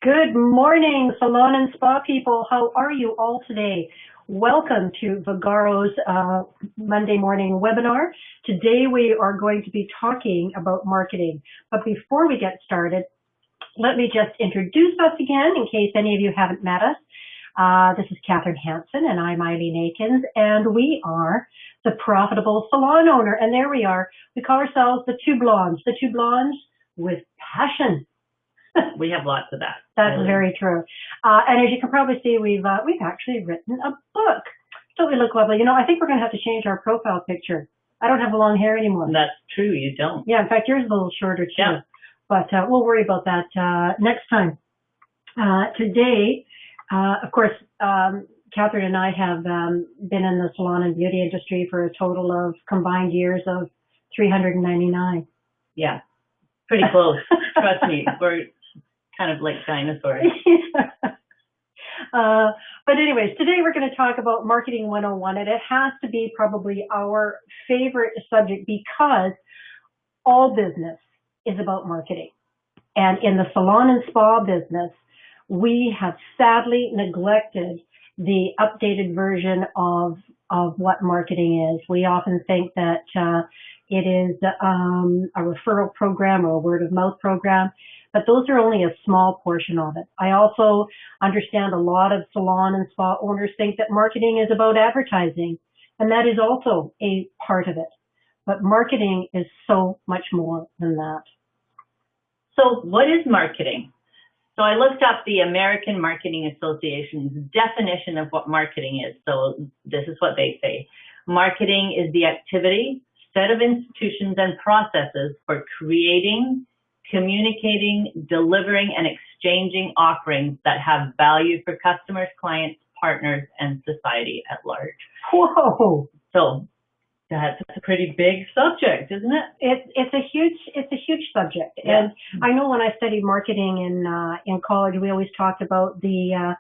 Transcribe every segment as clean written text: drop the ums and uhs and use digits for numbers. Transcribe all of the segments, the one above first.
Good morning, salon and spa people. How are you all today? Welcome to Vigaro's Monday morning webinar. Today we are going to be talking about marketing. But before we get started, let me just introduce us again in case any of you haven't met us. This is Catherine Hansen and I'm Aileen Akins, and we are the Profitable Salon Owner. And there we are. We call ourselves the two blondes with passion. We have lots of that. That's very true. And as you can probably see, we've actually written a book. Don't we look lovely? You know, I think we're going to have to change our profile picture. I don't have the long hair anymore. That's true, you don't. Yeah, in fact, yours is a little shorter too. Yeah. But we'll worry about that next time. Today, of course, Catherine and I have been in the salon and beauty industry for a total of combined years of 399. Yeah, pretty close. Trust me, we're kind of like dinosaurs. But anyways, today we're going to talk about Marketing 101, and it has to be probably our favorite subject because all business is about marketing. And in the salon and spa business, we have sadly neglected the updated version of what marketing is. We often think that it is a referral program or a word of mouth program, but those are only a small portion of it. I also understand a lot of salon and spa owners think that marketing is about advertising, and that is also a part of it. But marketing is so much more than that. So what is marketing? So I looked up the American Marketing Association's definition of what marketing is. So this is what they say. Marketing is the activity, set of institutions and processes for creating, communicating, delivering, and exchanging offerings that have value for customers, clients, partners, and society at large. Whoa! So that's a pretty big subject, isn't it? It's a huge subject. Yeah. And I know when I studied marketing in college, we always talked about the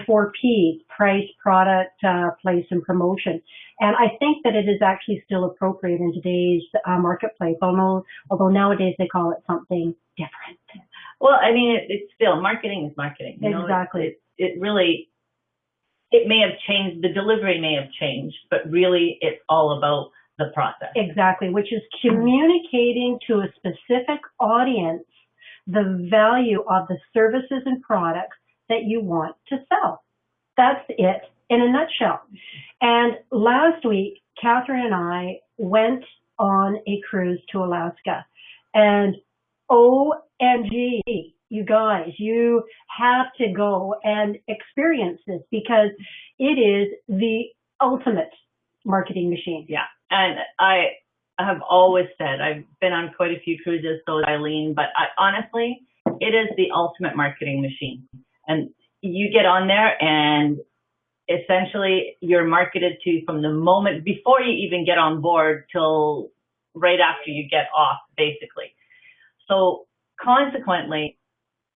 4 P's: price, product, place, and promotion. And I think that it is actually still appropriate in today's marketplace, although nowadays they call it something different. Well, I mean, it's still, marketing is marketing. You Exactly. know, it really, it may have changed, the delivery may have changed, but really it's all about the process. Exactly, which is communicating to a specific audience the value of the services and products that you want to sell. That's it in a nutshell. And last week, Catherine and I went on a cruise to Alaska. And OMG, you guys, you have to go and experience this because it is the ultimate marketing machine. Yeah, and I have always said, I've been on quite a few cruises, so has Aileen, but honestly, it is the ultimate marketing machine. And you get on there and essentially you're marketed to from the moment before you even get on board till right after you get off, basically. So consequently,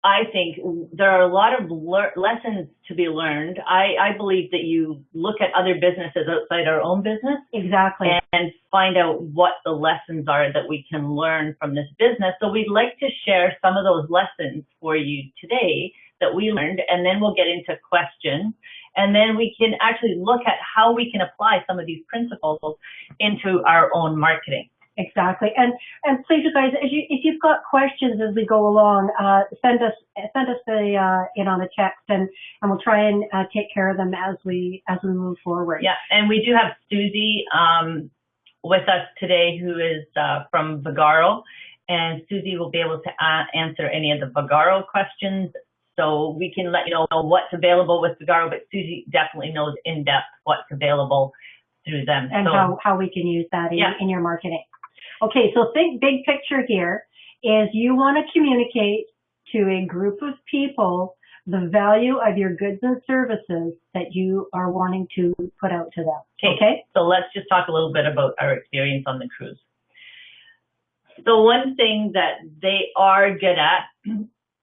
I think there are a lot of lessons to be learned. I believe that you look at other businesses outside our own business. Exactly. And find out what the lessons are that we can learn from this business. So we'd like to share some of those lessons for you today that we learned, and then we'll get into questions. And then we can actually look at how we can apply some of these principles into our own marketing. Exactly. And please, you guys, if you've got questions as we go along, send us in on a text, and we'll try and take care of them as we move forward. Yeah, and we do have Susie with us today, who is from Vigaro, and Susie will be able to answer any of the Vigaro questions. So we can let you know what's available with Vigaro, but Susie definitely knows in depth what's available through them. And so, how we can use that in your marketing. Okay, so think big picture here is you want to communicate to a group of people the value of your goods and services that you are wanting to put out to them. Okay? So let's just talk a little bit about our experience on the cruise. So one thing that they are good at,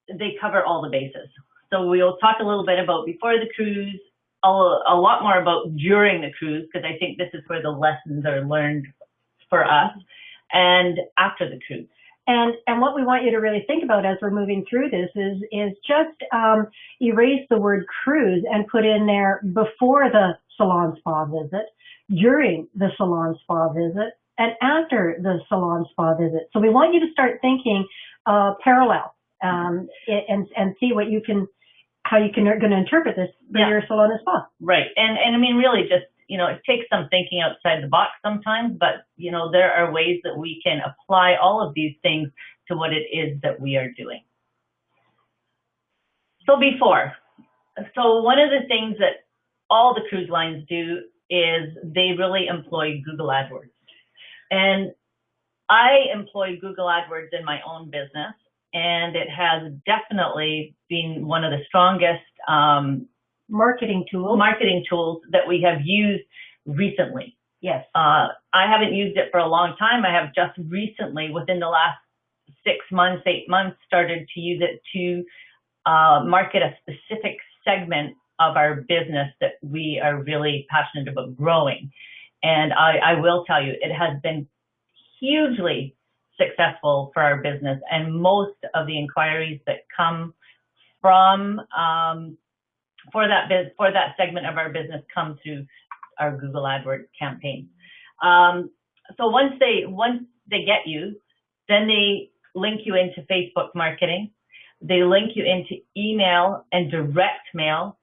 they cover all the bases. So we'll talk a little bit about before the cruise, a lot more about during the cruise, because I think this is where the lessons are learned for us, and after the cruise. And what we want you to really think about as we're moving through this is just erase the word cruise and put in there before the salon spa visit, during the salon spa visit, and after the salon spa visit. So we want you to start thinking parallel and see what you can, how you can going to interpret this for your salon and spa. Right. And I mean, really just, it takes some thinking outside the box sometimes, but, there are ways that we can apply all of these things to what it is that we are doing. So one of the things that all the cruise lines do is they really employ Google AdWords. And I employ Google AdWords in my own business, and it has definitely been one of the strongest marketing tools that we have used recently. Yes. I haven't used it for a long time. I have just recently, within the last 6 months, 8 months, started to use it to market a specific segment of our business that we are really passionate about growing. And I will tell you, it has been hugely successful for our business, and most of the inquiries that come from for that segment of our business come through our Google AdWords campaign. So once they get you, then they link you into Facebook marketing. They link you into email and direct mail,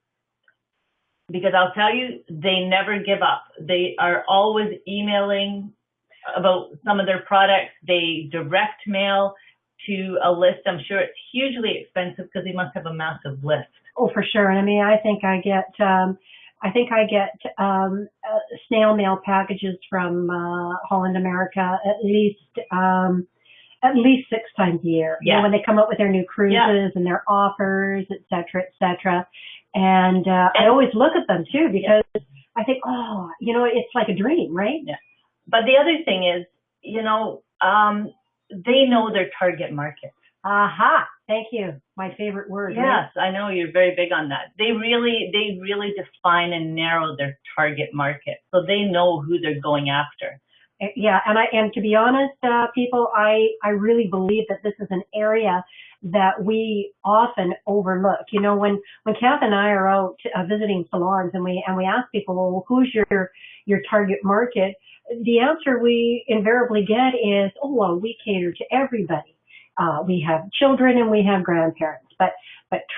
because I'll tell you, they never give up. They are always emailing about some of their products. They direct mail to a list. I'm sure it's hugely expensive because they must have a massive list. Oh, for sure. And I mean, I think I get snail mail packages from Holland America at least 6 times a year. Yeah. When they come up with their new cruises and their offers, et cetera, et cetera. And I always look at them too, because I think, it's like a dream, right? Yeah. But the other thing is, they know their target market. Aha. Thank you. My favorite word. Yes, right? I know you're very big on that. They really define and narrow their target market, so they know who they're going after. Yeah, and to be honest, people, I really believe that this is an area that we often overlook. When Kath and I are out visiting salons and we ask people, well, who's your target market? The answer we invariably get is, oh, well, we cater to everybody. We have children and we have grandparents, but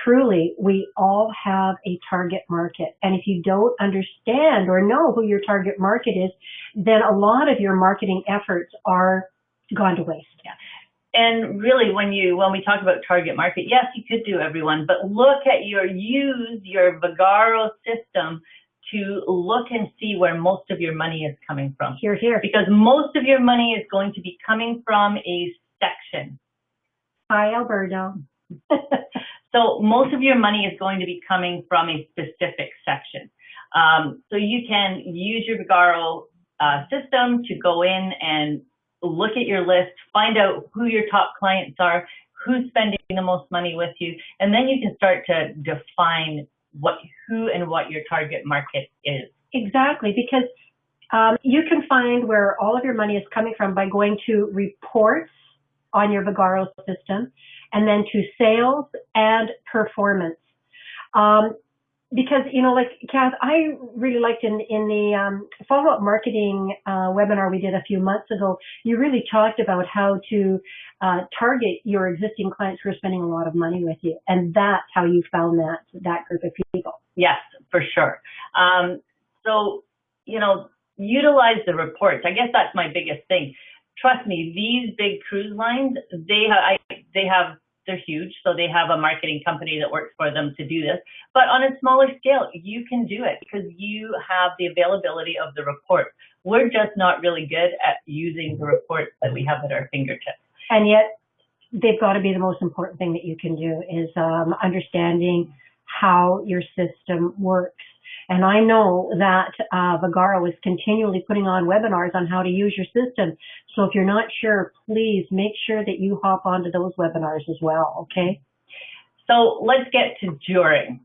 truly we all have a target market. And if you don't understand or know who your target market is, then a lot of your marketing efforts are gone to waste. Yeah. And really, when we talk about target market, yes, you could do everyone, but use your Vagaro system to look and see where most of your money is coming from. Here. Because most of your money is going to be coming from a section. Hi, Alberto. So most of your money is going to be coming from a specific section. So you can use your Vagaro system to go in and look at your list, find out who your top clients are, who's spending the most money with you, and then you can start to define who and what your target market is. Exactly, because you can find where all of your money is coming from by going to reports on your Vagaro system, and then to sales and performance. Because, like Kath, I really liked in the follow-up marketing webinar we did a few months ago, you really talked about how to target your existing clients who are spending a lot of money with you. And that's how you found that group of people. Yes, for sure. So, utilize the reports. I guess that's my biggest thing. Trust me, these big cruise lines, they're huge, so they have a marketing company that works for them to do this. But on a smaller scale, you can do it because you have the availability of the report. We're just not really good at using the reports that we have at our fingertips. And yet, they've got to be the most important thing that you can do is understanding how your system works. And I know that Vagaro is continually putting on webinars on how to use your system. So if you're not sure, please make sure that you hop onto those webinars as well, okay? So let's get to during.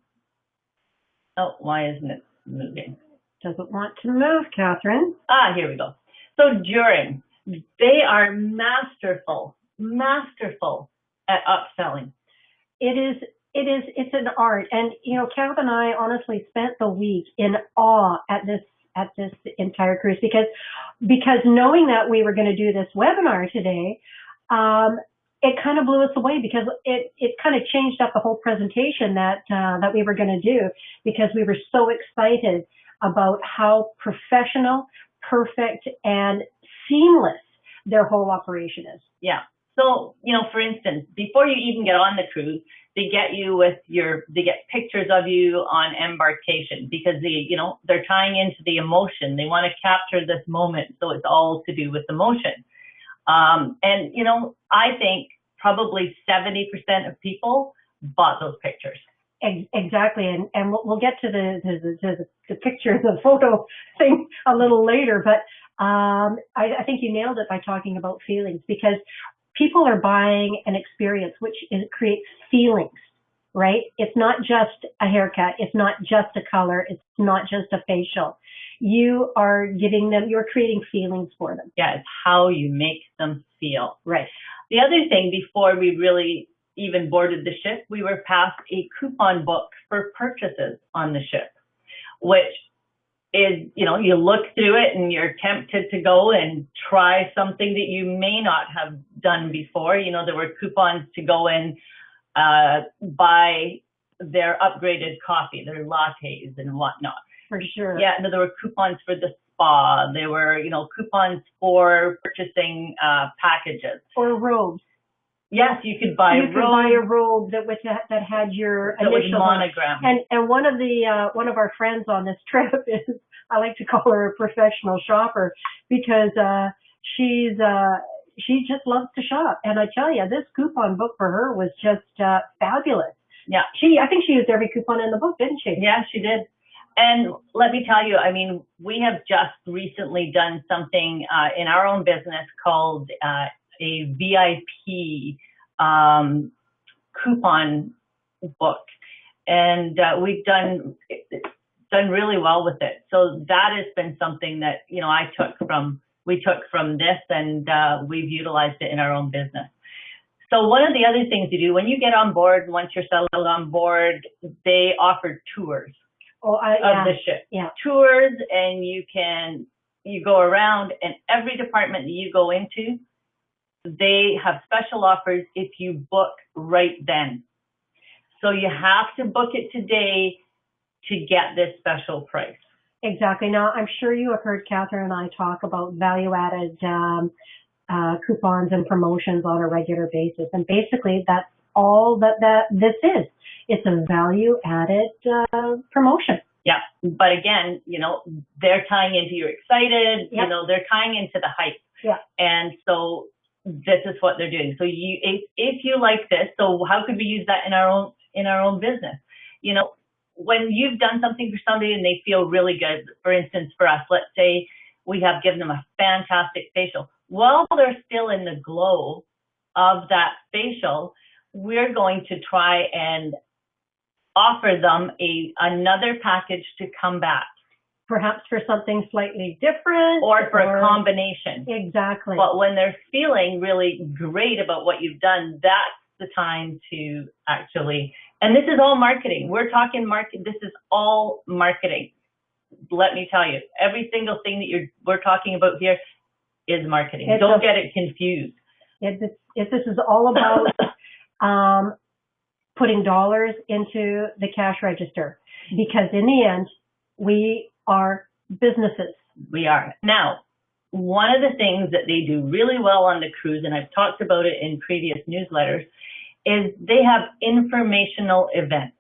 Oh, why isn't it moving? Doesn't want to move, Catherine. Here we go. So during, they are masterful masterful at upselling. It's an art. And, Kath and I honestly spent the week in awe at this entire cruise because knowing that we were going to do this webinar today, it kind of blew us away because it kind of changed up the whole presentation that we were going to do because we were so excited about how professional, perfect, and seamless their whole operation is. Yeah. So, for instance, before you even get on the cruise, they get pictures of you on embarkation because they're tying into the emotion. They want to capture this moment. So it's all to do with emotion. I think probably 70% of people bought those pictures. Exactly, and we'll get to the picture, the photo thing a little later. But I think you nailed it by talking about feelings because people are buying an experience which creates feelings, right? It's not just a haircut, it's not just a color, it's not just a facial. You're creating feelings for them. Yeah, it's how you make them feel. Right. The other thing, before we really even boarded the ship, we were passed a coupon book for purchases on the ship, which is, you look through it and you're tempted to go and try something that you may not have done before. There were coupons to go and buy their upgraded coffee, their lattes and whatnot. For sure. Yeah, there were coupons for the spa. There were, coupons for purchasing packages. Or robes. Yes, you could buy a robe that had your initials monogram. And one of our friends on this trip is, I like to call her a professional shopper because she just loves to shop. And I tell you, this coupon book for her was just fabulous. Yeah. I think she used every coupon in the book, didn't she? Yeah, she did. And let me tell you, we have just recently done something in our own business called a VIP coupon book, and we've done really well with it. So that has been something that we took from this, and we've utilized it in our own business. So one of the other things you do when you get on board, once you're settled on board, they offer tours of the ship. Yeah. Tours, and you go around, and every department that you go into, they have special offers if you book right then. So you have to book it today to get this special price. Exactly. Now, I'm sure you have heard Catherine and I talk about value-added coupons and promotions on a regular basis. And basically, that's all this is. It's a value-added promotion. Yeah. But again, they're tying into you're excited, yep. They're tying into the hype. Yeah. And so this is what they're doing. So if you like this, so how could we use that in our own business? When you've done something for somebody and they feel really good, for instance, for us, let's say we have given them a fantastic facial. While they're still in the glow of that facial, we're going to try and offer them another package to come back. Perhaps for something slightly different. Or for a combination. Exactly. But when they're feeling really great about what you've done, that's the time to actually, and this is all marketing. We're talking this is all marketing. Let me tell you, every single thing that we're talking about here is marketing. Don't get it confused. This is all about putting dollars into the cash register, because in the end, we are businesses. We are. Now, one of the things that they do really well on the cruise, and I've talked about it in previous newsletters, is they have informational events.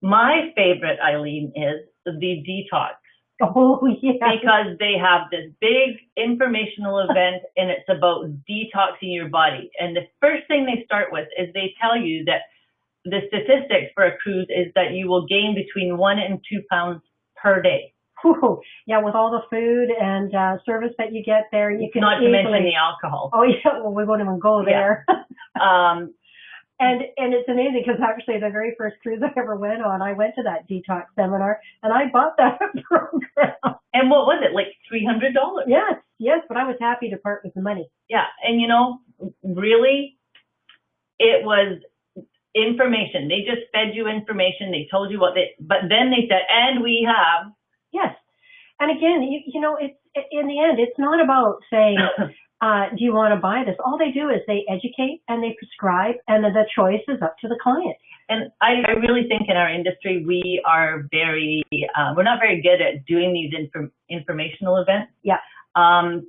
My favorite, Aileen, is the detox. Oh, yeah. Because they have this big informational event, and it's about detoxing your body. And the first thing they start with is they tell you that the statistics for a cruise is that you will gain between 1 and 2 pounds per day. Ooh, yeah, with all the food and service that you get there, you can not to mention the alcohol. Oh yeah, well, we won't even go there. Yeah. And it's amazing because actually the very first cruise I ever went on, I went to that detox seminar and I bought that program. And what was it, like $300? Yes, but I was happy to part with the money. Yeah, and really, it was information. They just fed you information. They told you but then they said, and we have. Yes. And again, you know, it's, in the end, it's not about saying, do you want to buy this? All they do is they educate and they prescribe, and then the choice is up to the client. And I really think in our industry, we are we're not very good at doing these informational events. Yeah. And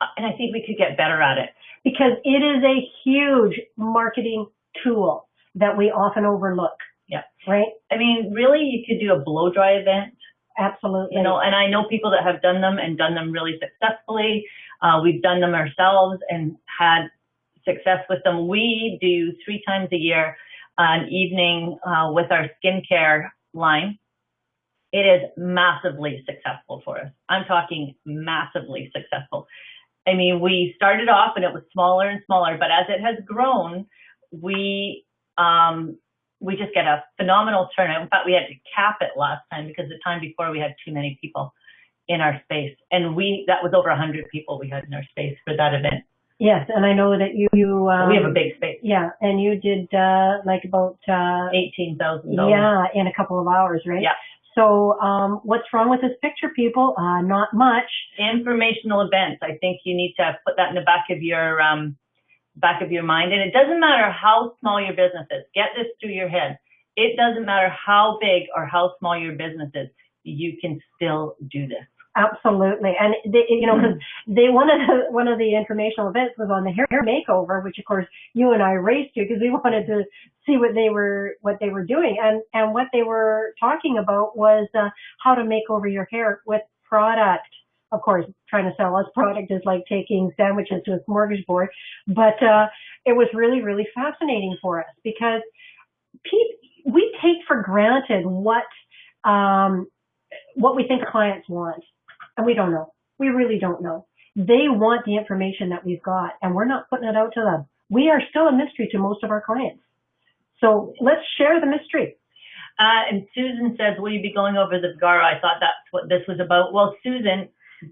I think we could get better at it. Because it is a huge marketing tool that we often overlook. Yeah. Right? I mean, really, you could do a blow dry event. Absolutely. You know, and I know people that have done them and done them really successfully. We've done them ourselves and had success with them. We do 3 times a year an evening with our skincare line. It is massively successful for us. I'm talking massively successful. I mean, we started off and it was smaller and smaller, but as it has grown, we just get a phenomenal turnout. In fact, we had to cap it last time because the time before we had too many people in our space. And that was over 100 people we had in our space for that event. Yes, and I know that you we have a big space. Yeah, and you did like about $18,000. Yeah, in a couple of hours, right? Yeah. So what's wrong with this picture, people? Not much. Informational events. I think you need to put that in the back of your mind. And it doesn't matter how small your business is. Get this through your head. It doesn't matter how big or how small your business is. You can still do this. Absolutely. And they, you know, because one of the informational events was on the hair makeover, which of course you and I raced to because we wanted to see what they were doing. And what they were talking about was how to make over your hair with product. Of course, trying to sell us product is like taking sandwiches to a smorgasbord. But it was really, really fascinating for us because we take for granted what we think clients want. And we don't know. We really don't know. They want the information that we've got, and we're not putting it out to them. We are still a mystery to most of our clients. So let's share the mystery. And Susan says, will you be going over the Vagaro? I thought that's what this was about. Well, Susan,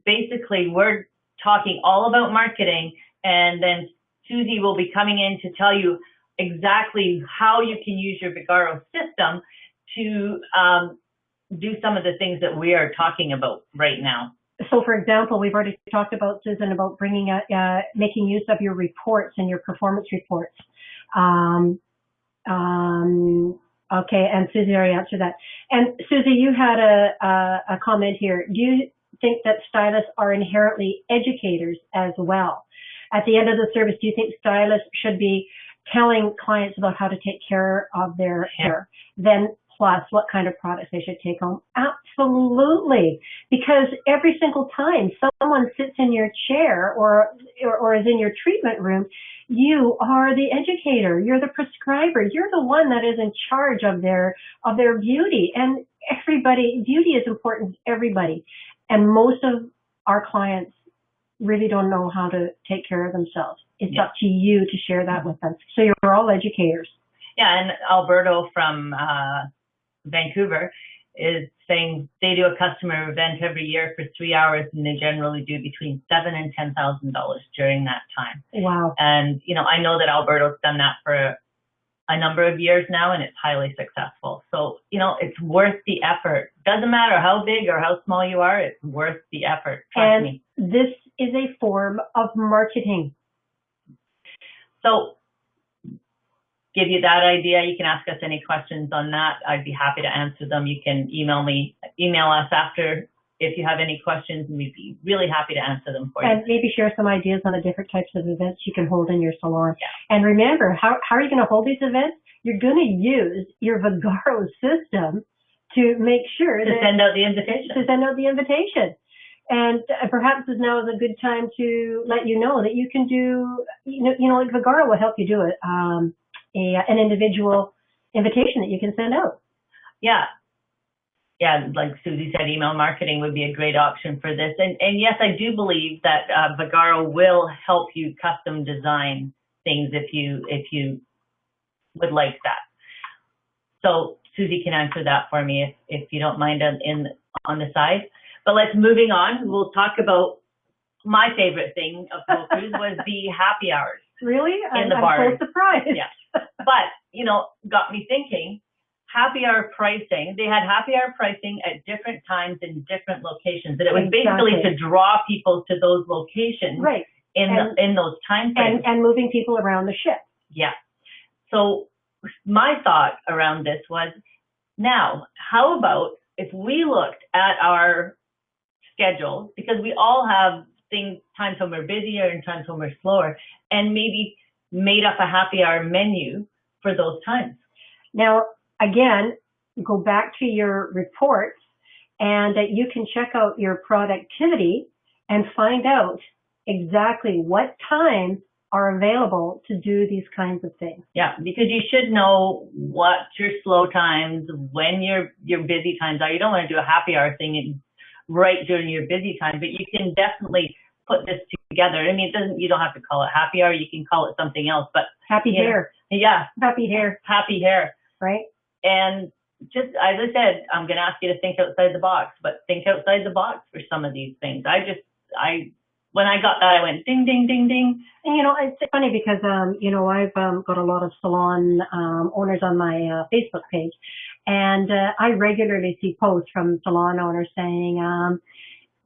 basically, we're talking all about marketing, and then Susie will be coming in to tell you exactly how you can use your Vagaro system to do some of the things that we are talking about right now. So, for example, we've already talked about, Susan, about making use of your reports and your performance reports. Okay, and Susie already answered that. And Susie, you had a comment here. Do you think that stylists are inherently educators as well? At the end of the service, do you think stylists should be telling clients about how to take care of their hair? Then plus what kind of products they should take home? Absolutely. Because every single time someone sits in your chair or is in your treatment room, you are the educator. You're the prescriber. You're the one that is in charge of their beauty. And beauty is important to everybody. And most of our clients really don't know how to take care of themselves. It's up to you to share that with them. So you're all educators. Yeah, and Alberto from Vancouver is saying they do a customer event every year for 3 hours, and they generally do between $7,000 and $10,000 during that time. Wow. And, you know, I know that Alberto's done that for a number of years now, and it's highly successful. So, you know, it's worth the effort. Doesn't matter how big or how small you are, it's worth the effort. Trust me. This is a form of marketing. So, give you that idea. You can ask us any questions on that. I'd be happy to answer them. You can email us after if you have any questions, and we'd be really happy to answer them for you. And maybe share some ideas on the different types of events you can hold in your salon. Yeah. And remember, how are you going to hold these events? You're going to use your Vagaro system to make sure to send out the invitation. To send out the invitation. And perhaps now is a good time to let you know that you can do, like Vagaro will help you do it. An individual invitation that you can send out. Yeah. Yeah, like Susie said, email marketing would be a great option for this. And yes, I do believe that Vagaro will help you custom design things if you would like that. So Susie can answer that for me if you don't mind on the side. But moving on, we'll talk about my favorite thing of Pro Cruise was the happy hours. Really? In the I'm bar. so surprised. Yeah. But, got me thinking, happy hour pricing, they had happy hour pricing at different times in different locations. And it was basically to draw people to those locations right. in those time frames. And moving people around the ship. Yeah. So my thought around this was, now, how about if we looked at our schedule, because we all have times when we're busier and times when we're slower, and maybe made up a happy hour menu for those times. Now, again, go back to your reports, and you can check out your productivity and find out exactly what times are available to do these kinds of things. Yeah, because you should know what your slow times, when your busy times are. You don't want to do a happy hour thing right during your busy time, but you can definitely put this together. I mean, you don't have to call it happy hour. You can call it something else, but happy hair. Yeah. Happy hair. Happy hair. Right. And just, as I said, I'm going to ask you to think outside the box, but think outside the box for some of these things. When I got that, I went ding, ding, ding, ding. And, it's funny because, I've got a lot of salon owners on my Facebook page, and I regularly see posts from salon owners saying,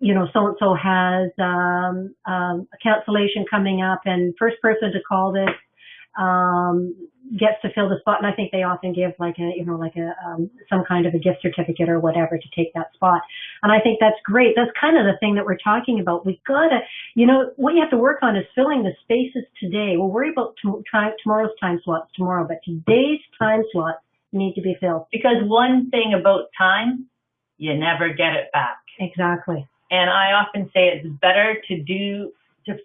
so-and-so has a cancellation coming up, and first person to call this gets to fill the spot. And I think they often give some kind of a gift certificate or whatever to take that spot. And I think that's great. That's kind of the thing that we're talking about. We've got to, what you have to work on is filling the spaces today. We'll worry about tomorrow's time slots tomorrow, but today's time slots need to be filled. Because one thing about time, you never get it back. Exactly. And I often say it's better to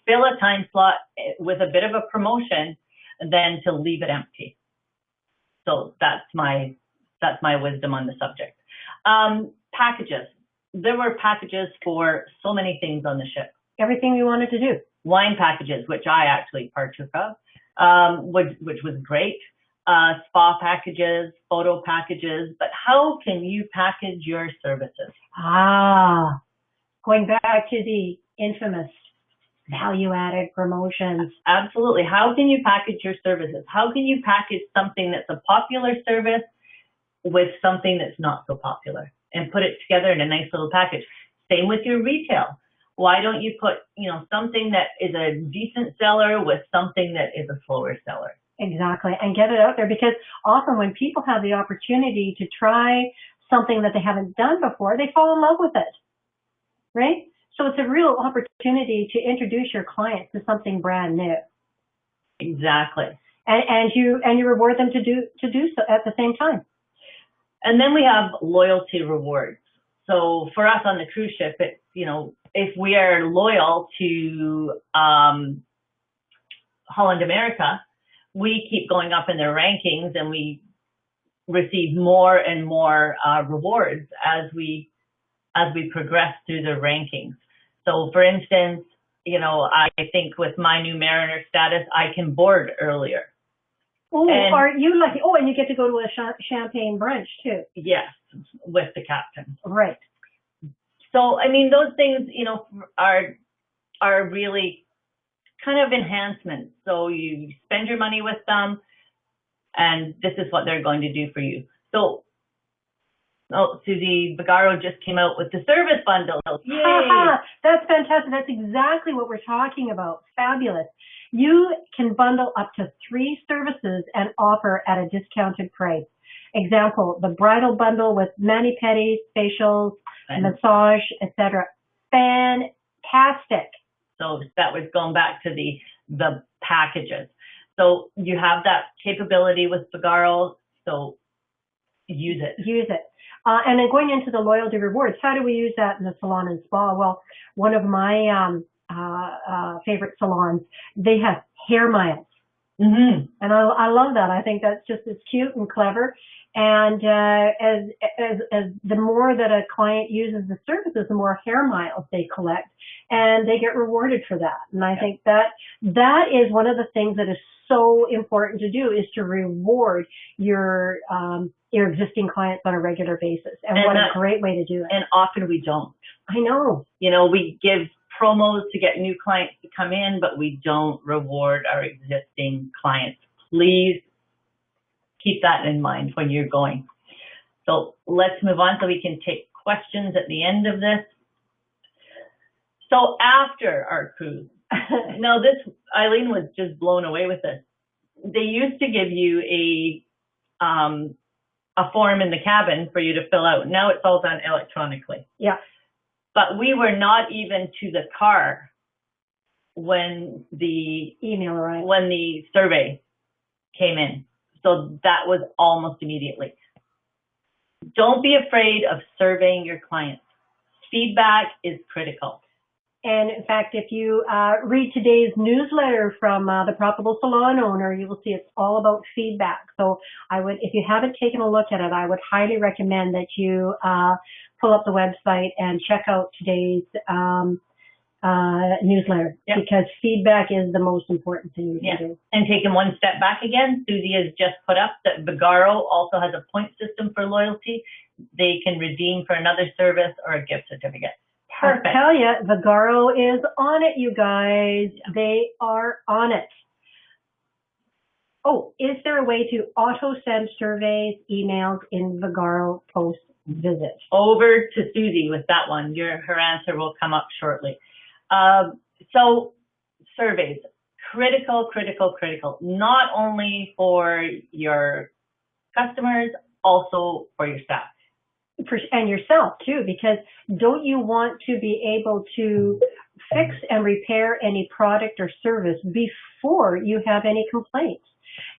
fill a time slot with a bit of a promotion than to leave it empty. So that's my wisdom on the subject. Packages. There were packages for so many things on the ship. Everything we wanted to do. Wine packages, which I actually partook of, which was great. Spa packages, photo packages. But how can you package your services? Going back to the infamous value-added promotions. Absolutely. How can you package your services? How can you package something that's a popular service with something that's not so popular and put it together in a nice little package? Same with your retail. Why don't you put, something that is a decent seller with something that is a slower seller? Exactly. And get it out there, because often when people have the opportunity to try something that they haven't done before, they fall in love with it. Right? So it's a real opportunity to introduce your clients to something brand new. Exactly. And you reward them to do so at the same time. And then we have loyalty rewards. So for us on the cruise ship, it's, if we are loyal to Holland America, we keep going up in their rankings, and we receive more and more rewards as we progress through the rankings. So for instance, I think with my new Mariner status, I can board earlier. Oh, are you lucky? Oh, and you get to go to a champagne brunch too. Yes, with the captain. Right. So, I mean, those things, are really kind of enhancements. So you spend your money with them, and this is what they're going to do for you. So, Susie Bagaro just came out with the service bundle. Yay! That's fantastic. That's exactly what we're talking about. Fabulous. You can bundle up to 3 services and offer at a discounted price. Example, the bridal bundle with mani-pedis, facials, massage, etc. Fantastic. So that was going back to the packages. So you have that capability with Bagaro, so use it. Use it. And then going into the loyalty rewards, how do we use that in the salon and spa? Well, one of my favorite salons, they have hair miles. Mm-hmm. And I love that. I think that's just as cute and clever. And as the more that a client uses the services, the more hair miles they collect, and they get rewarded for that. And I think that is one of the things that is so important to do, is to reward your existing clients on a regular basis. And what a great way to do it. And often we don't. I know. We give promos to get new clients to come in, but we don't reward our existing clients. Please keep that in mind when you're going. So let's move on so we can take questions at the end of this. So after our cruise, now this, Aileen was just blown away with this. They used to give you a form in the cabin for you to fill out. Now it's all done electronically. Yeah. But we were not even to the car when the email arrived, when the survey came in. So that was almost immediately. Don't be afraid of surveying your clients. Feedback is critical. And in fact, if you read today's newsletter from the Profitable Salon Owner, you will see it's all about feedback. So I would, if you haven't taken a look at it, I would highly recommend that you pull up the website and check out today's newsletter, because feedback is the most important thing you can do. And taking one step back again, Susie has just put up that Vigaro also has a point system for loyalty. They can redeem for another service or a gift certificate. Perfect. I tell you, Vigaro is on it, you guys. Yeah. They are on it. Oh, is there a way to auto-send surveys, emails in Vigaro post-visit? Over to Susie with that one. Her answer will come up shortly. So surveys, critical, critical, critical, not only for your customers, also for your staff. And yourself too, because don't you want to be able to fix and repair any product or service before you have any complaints?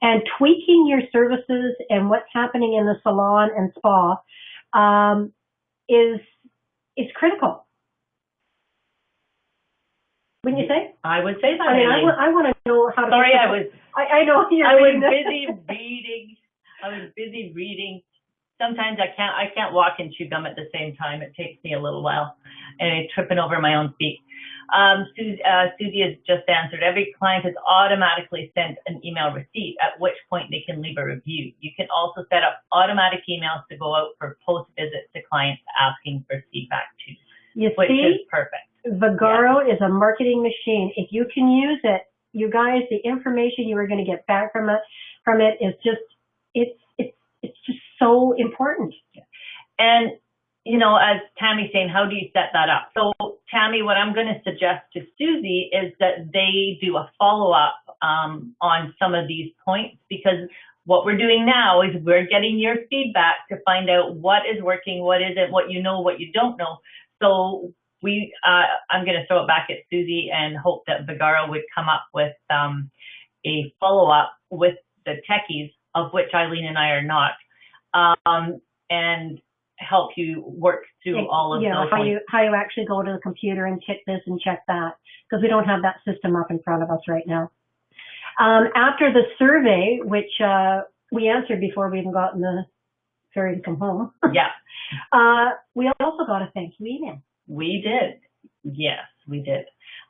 And tweaking your services and what's happening in the salon and spa is critical. Wouldn't you say? I would say that. I mean, I want to know how to. Sorry, I know you're. I was busy reading. I was busy reading. Sometimes I can't walk and chew gum at the same time. It takes me a little while, and I'm tripping over my own feet. Susie has just answered. Every client is automatically sent an email receipt, at which point they can leave a review. You can also set up automatic emails to go out for post-visit to clients asking for feedback too. Which is perfect. Vigaro is a marketing machine. If you can use it, you guys, the information you are going to get back from it is just it's just so important. And you know, as Tammy's saying, how do you set that up? So Tammy, what I'm going to suggest to Susie is that they do a follow-up on some of these points, because what we're doing now is we're getting your feedback to find out what is working, what isn't, what you know, what you don't know. So I'm going to throw it back at Susie and hope that Vigaro would come up with a follow-up with the techies, of which Aileen and I are not, and help you work through all of those points. How you actually go to the computer and tick this and check that, because we don't have that system up in front of us right now. After the survey, which we answered before we even got in the ferry to come home. Yeah. We also got a thank you email. We did. Yes, we did,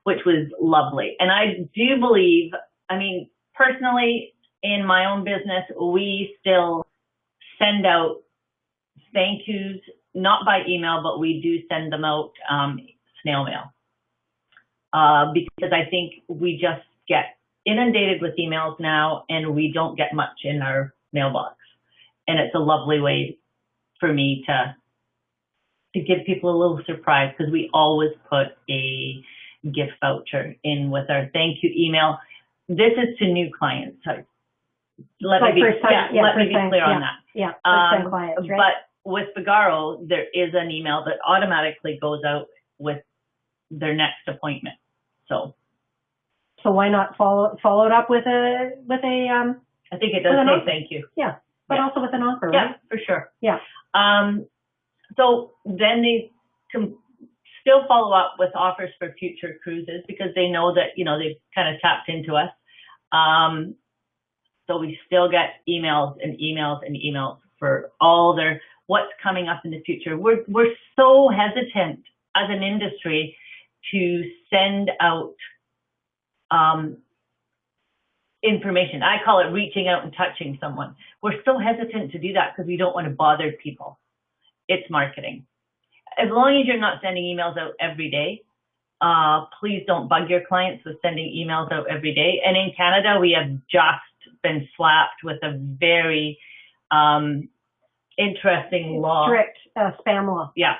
which was lovely. And I do believe, I mean, personally, in my own business, we still send out thank yous, not by email, but we do send them out snail mail. Because I think we just get inundated with emails now, and we don't get much in our mailbox. And it's a lovely way for me to give people a little surprise, because we always put a gift voucher in with our thank you email. This is to new clients. So let me be clear on that. Yeah, first-time clients, right? But with Vigaro, there is an email that automatically goes out with their next appointment. So why not follow it up with a I think it does say thank you. Yeah, but also with an offer, right? Yeah, for sure. Yeah. So then they can still follow up with offers for future cruises, because they know that, you know, they've kind of tapped into us. So we still get emails and emails and emails for all their what's coming up in the future. We're so hesitant as an industry to send out information. I call it reaching out and touching someone. We're so hesitant to do that because we don't want to bother people. It's marketing. As long as you're not sending emails out every day, please don't bug your clients with sending emails out every day. And in Canada, we have just been slapped with a very interesting law. Strict spam law. Yeah.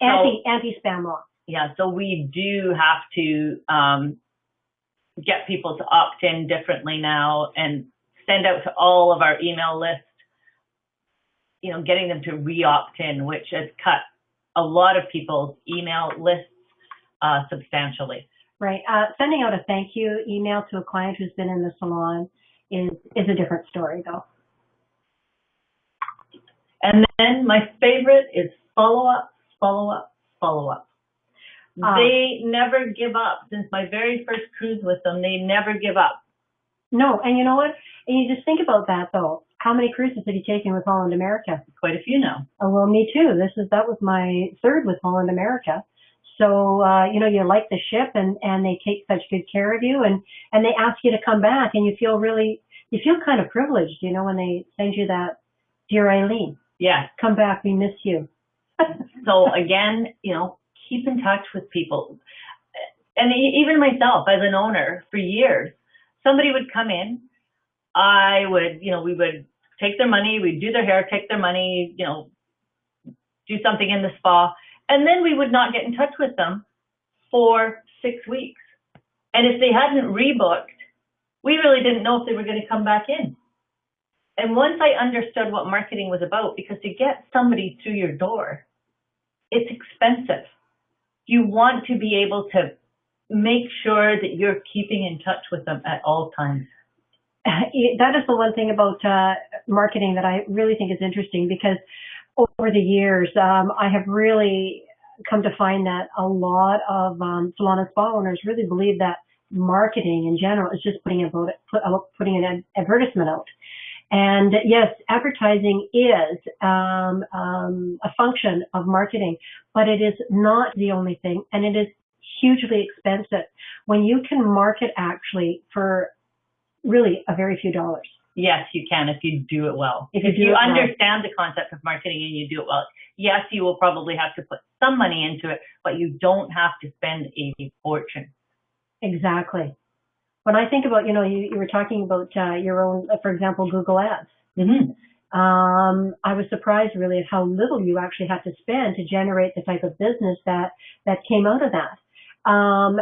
Anti-spam law. Yeah. So we do have to get people to opt in differently now and send out to all of our email lists, getting them to re-opt in, which has cut a lot of people's email lists substantially. Right. Sending out a thank you email to a client who's been in the salon is a different story, though. And then my favorite is follow-up, follow-up, follow-up. They never give up. Since my very first cruise with them, they never give up. No, and you know what? And you just think about that, though. How many cruises have you taken with Holland America? Quite a few now. Oh, well, me too. That was my third with Holland America. So, you like the ship and they take such good care of you and they ask you to come back and you feel kind of privileged, when they send you that, "Dear Aileen, yeah, come back, we miss you." So again, keep in touch with people. And even myself as an owner for years, somebody would come in, we would take their money, we'd do their hair, take their money, do something in the spa. And then we would not get in touch with them for 6 weeks. And if they hadn't rebooked, we really didn't know if they were going to come back in. And once I understood what marketing was about, because to get somebody through your door, it's expensive. You want to be able to make sure that you're keeping in touch with them at all times. That is the one thing about marketing that I really think is interesting, because over the years, I have really come to find that a lot of salon and spa owners really believe that marketing in general is just putting an advertisement out. And yes, advertising is a function of marketing, but it is not the only thing, and it is hugely expensive when you can market actually for really a very few dollars. Yes, you can if you do it well. If you you understand the concept of marketing and you do it well, yes, you will probably have to put some money into it, but you don't have to spend a fortune. Exactly. When I think about, you were talking about your own, for example, Google Ads. Mm-hmm. I was surprised really at how little you actually had to spend to generate the type of business that came out of that. And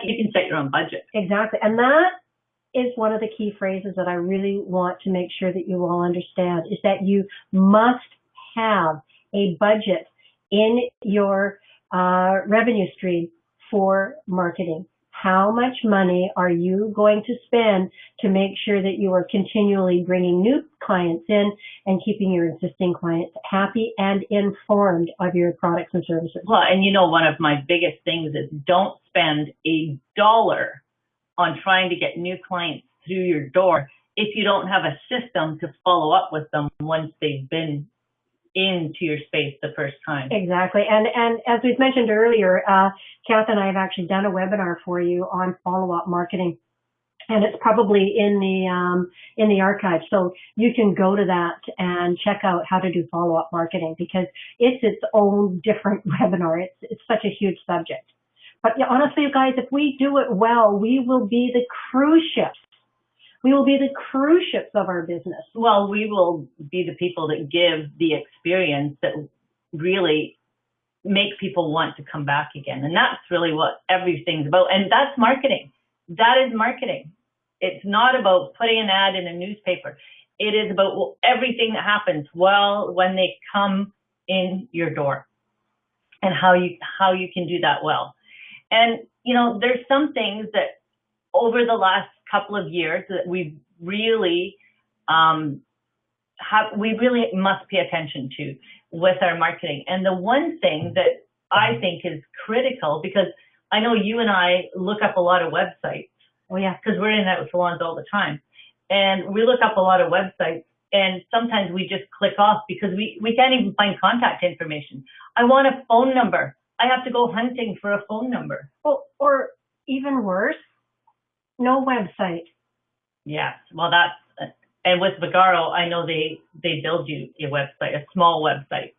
you can set your own budget. Exactly. And that is one of the key phrases that I really want to make sure that you all understand, is that you must have a budget in your revenue stream for marketing. How much money are you going to spend to make sure that you are continually bringing new clients in and keeping your existing clients happy and informed of your products and services? Well, and one of my biggest things is don't spend $1 on trying to get new clients through your door if you don't have a system to follow up with them once they've been into your space the first time. Exactly. And as we've mentioned earlier, Kath and I have actually done a webinar for you on follow-up marketing, and it's probably in the archive. So you can go to that and check out how to do follow-up marketing, because it's its own different webinar. It's such a huge subject. But honestly, guys, if we do it well, we will be the cruise ships. We will be the cruise ships of our business. Well, we will be the people that give the experience that really make people want to come back again. And that's really what everything's about. And that's marketing. That is marketing. It's not about putting an ad in a newspaper. It is about everything that happens when they come in your door, and how you can do that well. And, there's some things that over the last couple of years that we really must pay attention to with our marketing. And the one thing that I think is critical, because I know you and I look up a lot of websites. Oh yeah. Because we're in and out with salons all the time. And we look up a lot of websites, and sometimes we just click off because we can't even find contact information. I want a phone number. I have to go hunting for a phone number. Or even worse, no website. Yes. Well, and with Vagaro, I know they build you a website, a small website,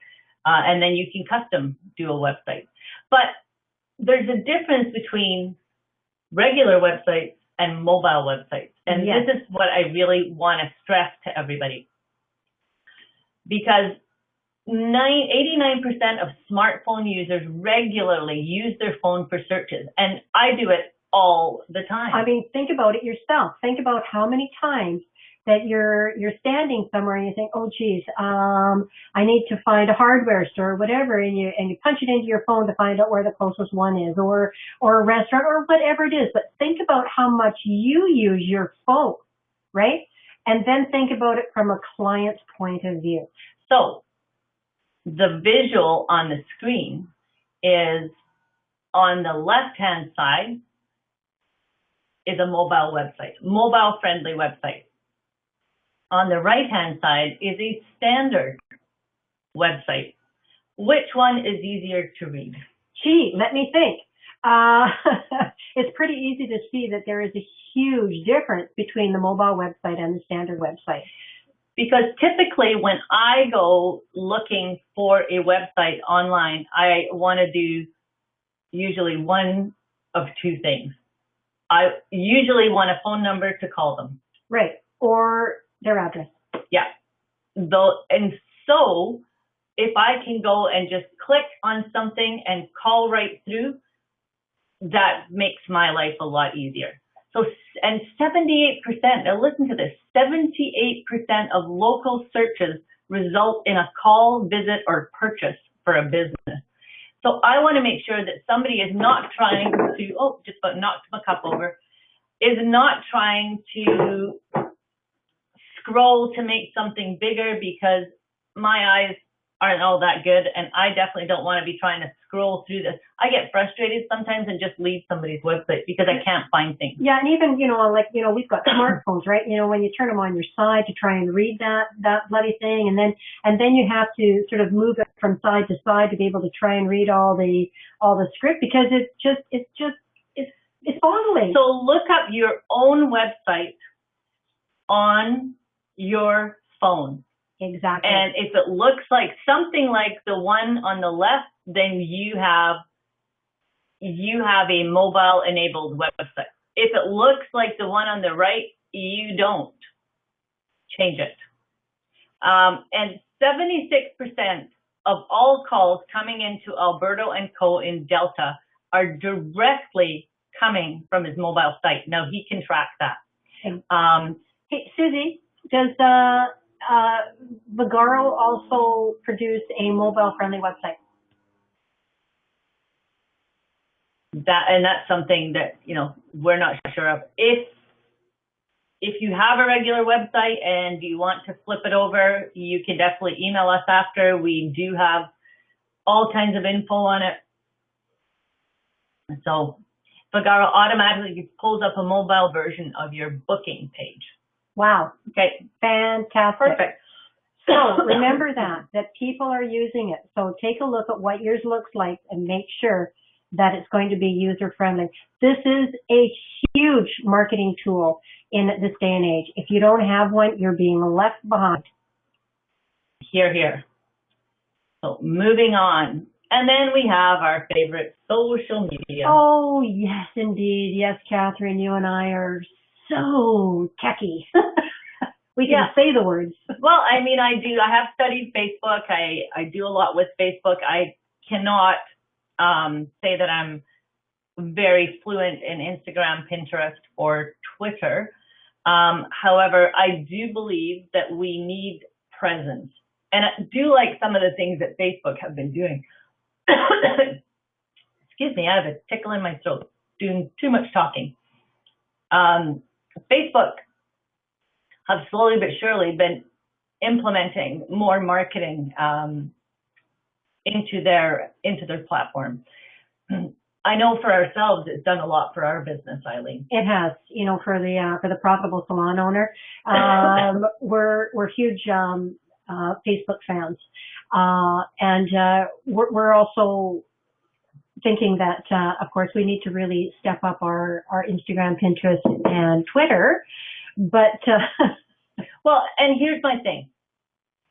and then you can custom do a website. But there's a difference between regular websites and mobile websites. And Yes. this is what I really want to stress to everybody. Because 89% of smartphone users regularly use their phone for searches. And I do it all the time. I mean, think about it yourself. Think about how many times that you're standing somewhere and you think, oh geez, I need to find a hardware store or whatever, and you punch it into your phone to find out where the closest one is, or a restaurant, or whatever it is. But think about how much you use your phone, right? And then think about it from a client's point of view. So the visual on the screen is, on the left-hand side is a mobile website, mobile-friendly website. On the right-hand side is a standard website. Which one is easier to read? Gee, let me think. It's pretty easy to see that there is a huge difference between the mobile website and the standard website. Because typically when I go looking for a website online, I want to do usually one of two things. I usually want a phone number to call them. Right. Or their address. Yeah. And so if I can go and just click on something and call right through, that makes my life a lot easier. So, and 78%, now listen to this, 78% of local searches result in a call, visit, or purchase for a business. So I want to make sure that somebody is not trying to, oh, just about knocked my cup over, is not trying to scroll to make something bigger, because my eyes aren't all that good, and I definitely don't want to be trying to scroll through this. I get frustrated sometimes and just leave somebody's website because I can't find things. Yeah, and even, we've got smartphones, right? When you turn them on your side to try and read that bloody thing, and then you have to sort of move it from side to side to be able to try and read all the script, because it's boggling. So look up your own website on your phone. Exactly. And if it looks like something like the one on the left, then you have a mobile enabled website. If it looks like the one on the right, you don't. Change it. And 76% of all calls coming into Alberto & Co. in Delta are directly coming from his mobile site. Now he can track that. Hey, Susie, does Vigaro also produce a mobile-friendly website? That's something that, we're not sure of. If you have a regular website and you want to flip it over, you can definitely email us after. We do have all kinds of info on it. So Vigaro automatically pulls up a mobile version of your booking page. Wow. Okay. Fantastic. Perfect. So remember that people are using it. So take a look at what yours looks like and make sure that it's going to be user friendly. This is a huge marketing tool in this day and age. If you don't have one, you're being left behind. Here. So moving on. And then we have our favorite social media. Oh, yes, indeed. Yes, Catherine, you and I are so techie. We can say the words. Well, I mean, I have studied Facebook. I do a lot with Facebook. I cannot say that I'm very fluent in Instagram, Pinterest, or Twitter. However, I do believe that we need presence. And I do like some of the things that Facebook have been doing. Excuse me, I have a tickle in my throat, doing too much talking. Facebook have slowly but surely been implementing more marketing into their platform. I know for ourselves, it's done a lot for our business, Aileen. It has, for the profitable salon owner. We're huge Facebook fans, and we're also thinking that, of course, we need to really step up our Instagram, Pinterest, and Twitter. But well, and here's my thing.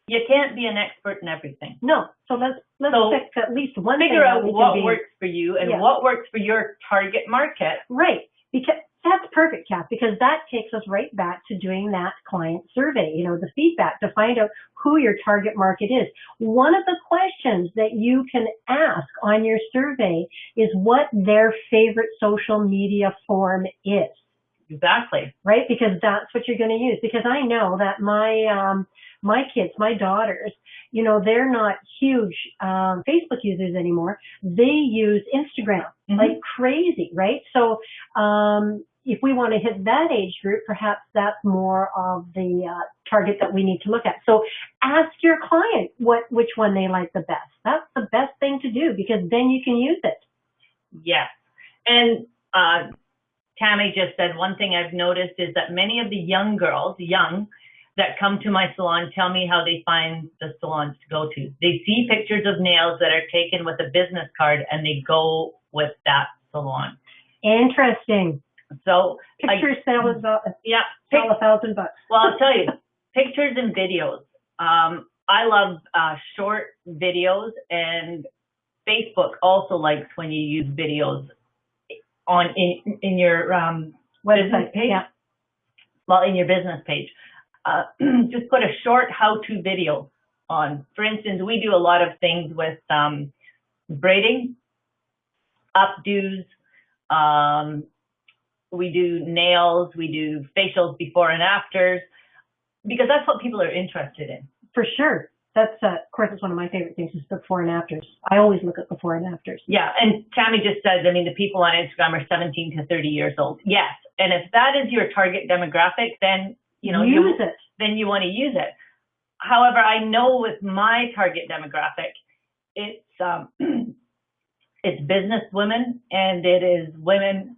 You can't be an expert in everything. No. So let's pick at least one thing. Figure out what works for you and Yeah. what works for your target market. Right. Because that's perfect, Kath, because that takes us right back to doing that client survey, the feedback to find out who your target market is. One of the questions that you can ask on your survey is what their favorite social media form is. Exactly. Right? Because that's what you're going to use. Because I know that my kids, my daughters, they're not huge Facebook users anymore. They use Instagram like crazy, right? So if we want to hit that age group, perhaps that's more of the target that we need to look at. So ask your client which one they like the best. That's the best thing to do because then you can use it. Yes. And Tammy just said one thing I've noticed is that many of the young girls, that come to my salon tell me how they find the salons to go to. They see pictures of nails that are taken with a business card and they go with that salon. Interesting. So pictures sell $1,000. Well, I'll tell you, pictures and videos. I love short videos, and Facebook also likes when you use videos in your website page. Yeah. Well, in your business page. Just put a short how-to video on. For instance, we do a lot of things with braiding, updos, we do nails, we do facials before and afters, because that's what people are interested in. For sure. That's, of course, it's one of my favorite things is before and afters. I always look at before and afters. Yeah, and Tammy just said, the people on Instagram are 17 to 30 years old. Yes, and if that is your target demographic, then use it. Then you want to use it. However, I know with my target demographic, it's business women, and it is women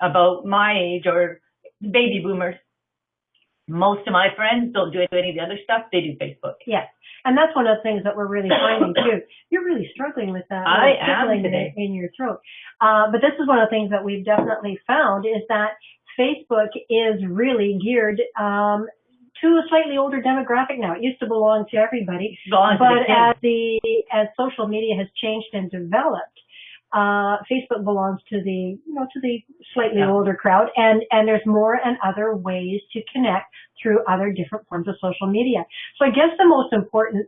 about my age or baby boomers. Most of my friends don't do any of the other stuff. They do Facebook. Yes. And that's one of the things that we're really finding too. You're really struggling with that. I am today. In your throat. But this is one of the things that we've definitely found is that Facebook is really geared to a slightly older demographic now. It used to belong to everybody, but as social media has changed and developed, Facebook belongs to the slightly older crowd, and there's more and other ways to connect through other different forms of social media. So I guess the most important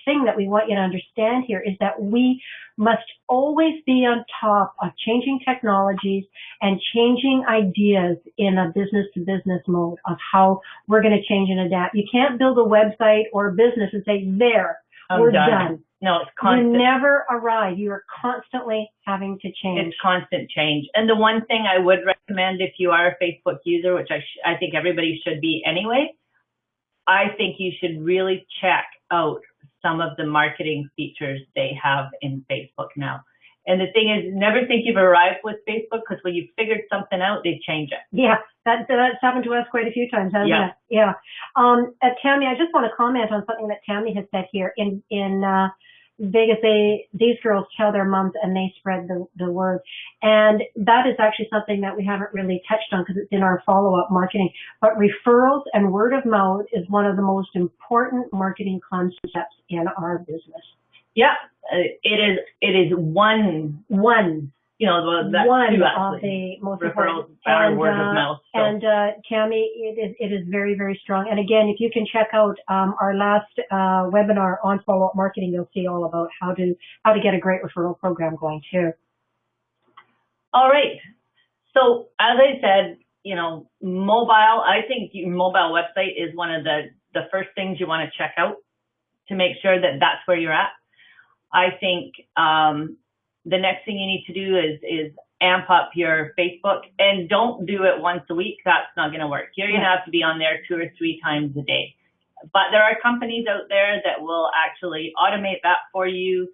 thing that we want you to understand here is that we must always be on top of changing technologies and changing ideas in a business-to-business mode of how we're going to change and adapt. You can't build a website or a business and say, there, we're done. No, it's constant. You never arrive. You are constantly having to change. It's constant change. And the one thing I would recommend if you are a Facebook user, which I think everybody should be anyway, I think you should really check out some of the marketing features they have in Facebook now. And the thing is, never think you've arrived with Facebook, because when you've figured something out, they change it. Yeah, that's happened to us quite a few times, hasn't it? Yeah. Tammy, I just want to comment on something that Tammy has said here. In Vegas, these girls tell their moms and they spread the word. And that is actually something that we haven't really touched on because it's in our follow-up marketing. But referrals and word of mouth is one of the most important marketing concepts in our business. Yeah, it is one. One of the most referrals and word of mouth. So. And Tammy, it is very, very strong. And again, if you can check out our last webinar on follow-up marketing, you'll see all about how to get a great referral program going too. All right. So as I said, mobile. I think your mobile website is one of the first things you want to check out to make sure that that's where you're at. I think the next thing you need to do is amp up your Facebook, and don't do it once a week. That's not going to work. You're going to have to be on there 2 or 3 times a day. But there are companies out there that will actually automate that for you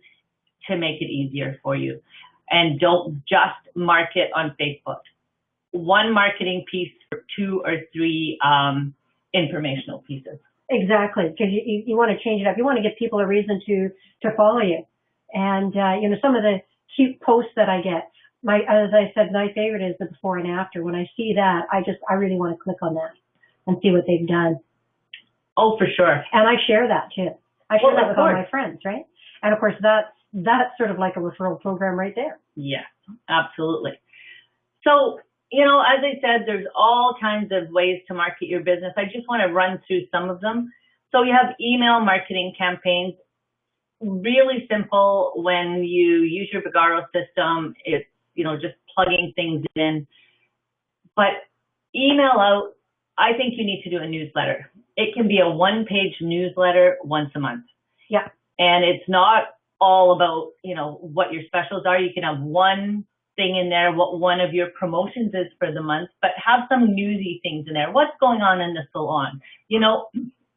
to make it easier for you. And don't just market on Facebook. One marketing piece for 2 or 3 informational pieces. Exactly, because you want to change it up. You want to give people a reason to follow you. And, some of the cute posts that I get, as I said, my favorite is the before and after. When I see that, I really want to click on that and see what they've done. Oh, for sure. And I share that too. I share that with all course. my friends, right? And of course, that's sort of like a referral program right there. Yeah, absolutely. So, you know, as I said, there's all kinds of ways to market your business. I just want to run through some of them. So you have email marketing campaigns. Really simple when you use your Vigaro system. It's, you know, just plugging things in. But email out, I think you need to do a newsletter. It can be a one-page newsletter once a month. Yeah. And it's not all about, you know, what your specials are. You can have one thing in there, what one of your promotions is for the month, but have some newsy things in there. What's going on in the salon? You know,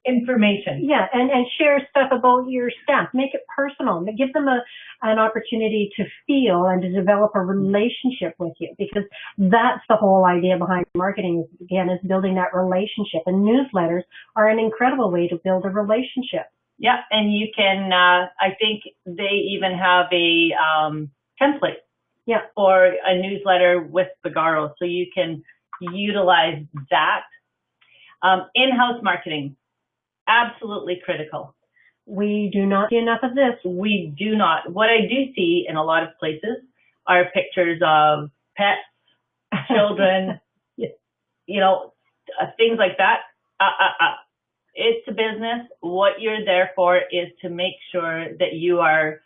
information. Yeah, and share stuff about your staff. Make it personal. Give them an opportunity to feel and to develop a relationship with you, because that's the whole idea behind marketing, again, is building that relationship. And newsletters are an incredible way to build a relationship. Yeah, and you can, I think they even have a template for a newsletter with Vigaro, so you can utilize that. In-house marketing. Absolutely critical. We do not see enough of this. We do not. What I do see in a lot of places are pictures of pets, children, you know, things like that. It's a business. What you're there for is to make sure that you are